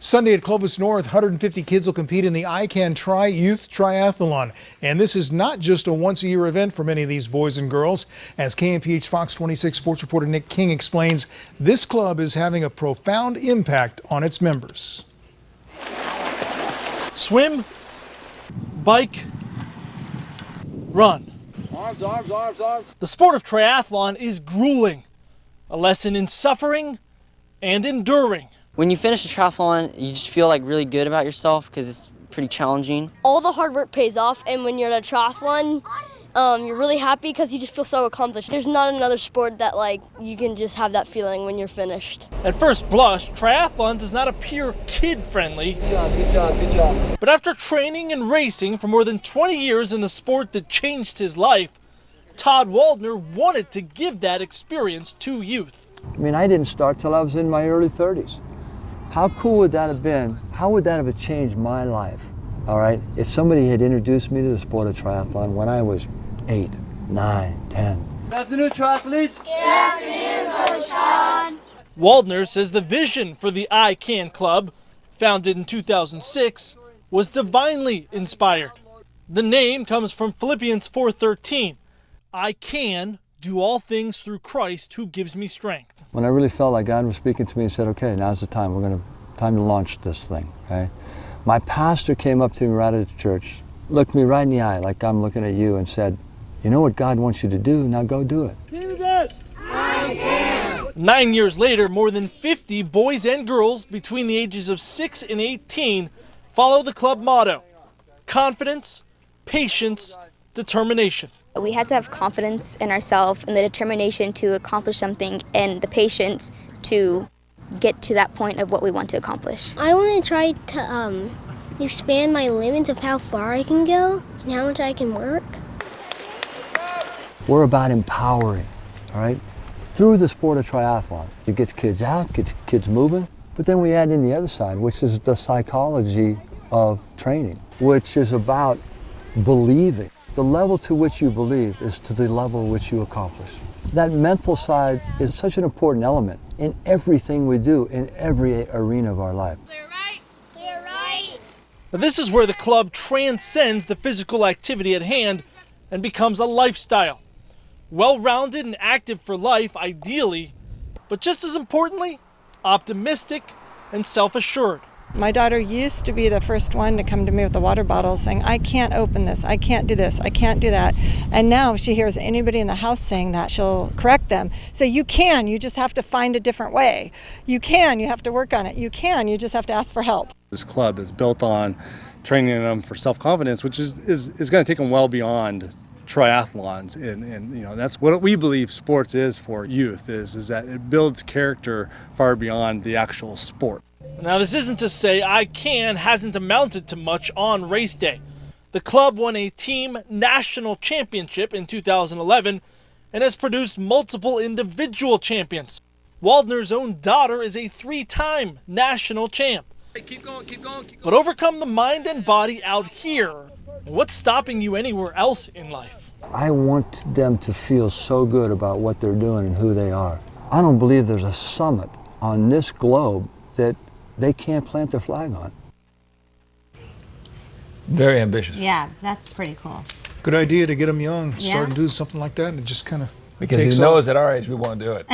Sunday at Clovis North, 150 kids will compete in the iCAN Youth Triathlon. And this is not just a once-a-year event for many of these boys and girls. As KMPH Fox 26 sports reporter Nick King explains, this club is having a profound impact on its members. Swim, bike, run. Arms, arms, arms, arms. The sport of triathlon is grueling, a lesson in suffering and enduring. When you finish a triathlon, you just feel like really good about yourself because it's pretty challenging. All the hard work pays off, and when you're at a triathlon, you're really happy because you just feel so accomplished. There's not another sport that you can just have that feeling when you're finished. At first blush, triathlon does not appear kid-friendly. Good job, good job, good job. But after training and racing for more than 20 years in the sport that changed his life, Todd Waldner wanted to give that experience to youth. I mean, I didn't start till I was in my early 30s. How cool would that have been? How would that have changed my life? All right, if somebody had introduced me to the sport of triathlon when I was 8, 9, 10. Good afternoon, triathletes. Good afternoon, Coach Todd. Waldner says the vision for the iCAN Club, founded in 2006, was divinely inspired. The name comes from Philippians 4:13. I can do all things through Christ who gives me strength. When I really felt like God was speaking to me and said, okay, now's the time, time to launch this thing, okay? My pastor came up to me right at the church, looked me right in the eye like I'm looking at you and said, you know what God wants you to do, now go do it. Do this. I can. 9 years later, more than 50 boys and girls between the ages of 6 and 18 follow the club motto: confidence, patience, determination. We had to have confidence in ourselves and the determination to accomplish something and the patience to get to that point of what we want to accomplish. I want to try to expand my limits of how far I can go and how much I can work. We're about empowering, all right? Through the sport of triathlon, it gets kids out, gets kids moving, but then we add in the other side, which is the psychology of training, which is about believing. The level to which you believe is to the level which you accomplish. That mental side is such an important element in everything we do, in every arena of our life. Clear right. Clear right. Now, this is where the club transcends the physical activity at hand and becomes a lifestyle. Well-rounded and active for life, ideally, but just as importantly, optimistic and self-assured. My daughter used to be the first one to come to me with the water bottle saying, I can't open this, I can't do this, I can't do that. And now if she hears anybody in the house saying that, she'll correct them. So you can, you just have to find a different way. You can, you have to work on it. You can, you just have to ask for help. This club is built on training them for self-confidence, which is going to take them well beyond triathlons, and you know, that's what we believe sports is for youth, is that it builds character far beyond the actual sport. Now, this isn't to say iCAN hasn't amounted to much on race day. The club won a team national championship in 2011 and has produced multiple individual champions. Waldner's own daughter is a 3-time national champ. Hey, keep going, keep going, keep going. But overcome the mind and body out here. What's stopping you anywhere else in life? I want them to feel so good about what they're doing and who they are. I don't believe there's a summit on this globe that they can't plant their flag on. Very ambitious. Yeah, that's pretty cool. Good idea to get them young, Yeah. start doing something like that, and it just kind of Because he knows at our age we won't do it.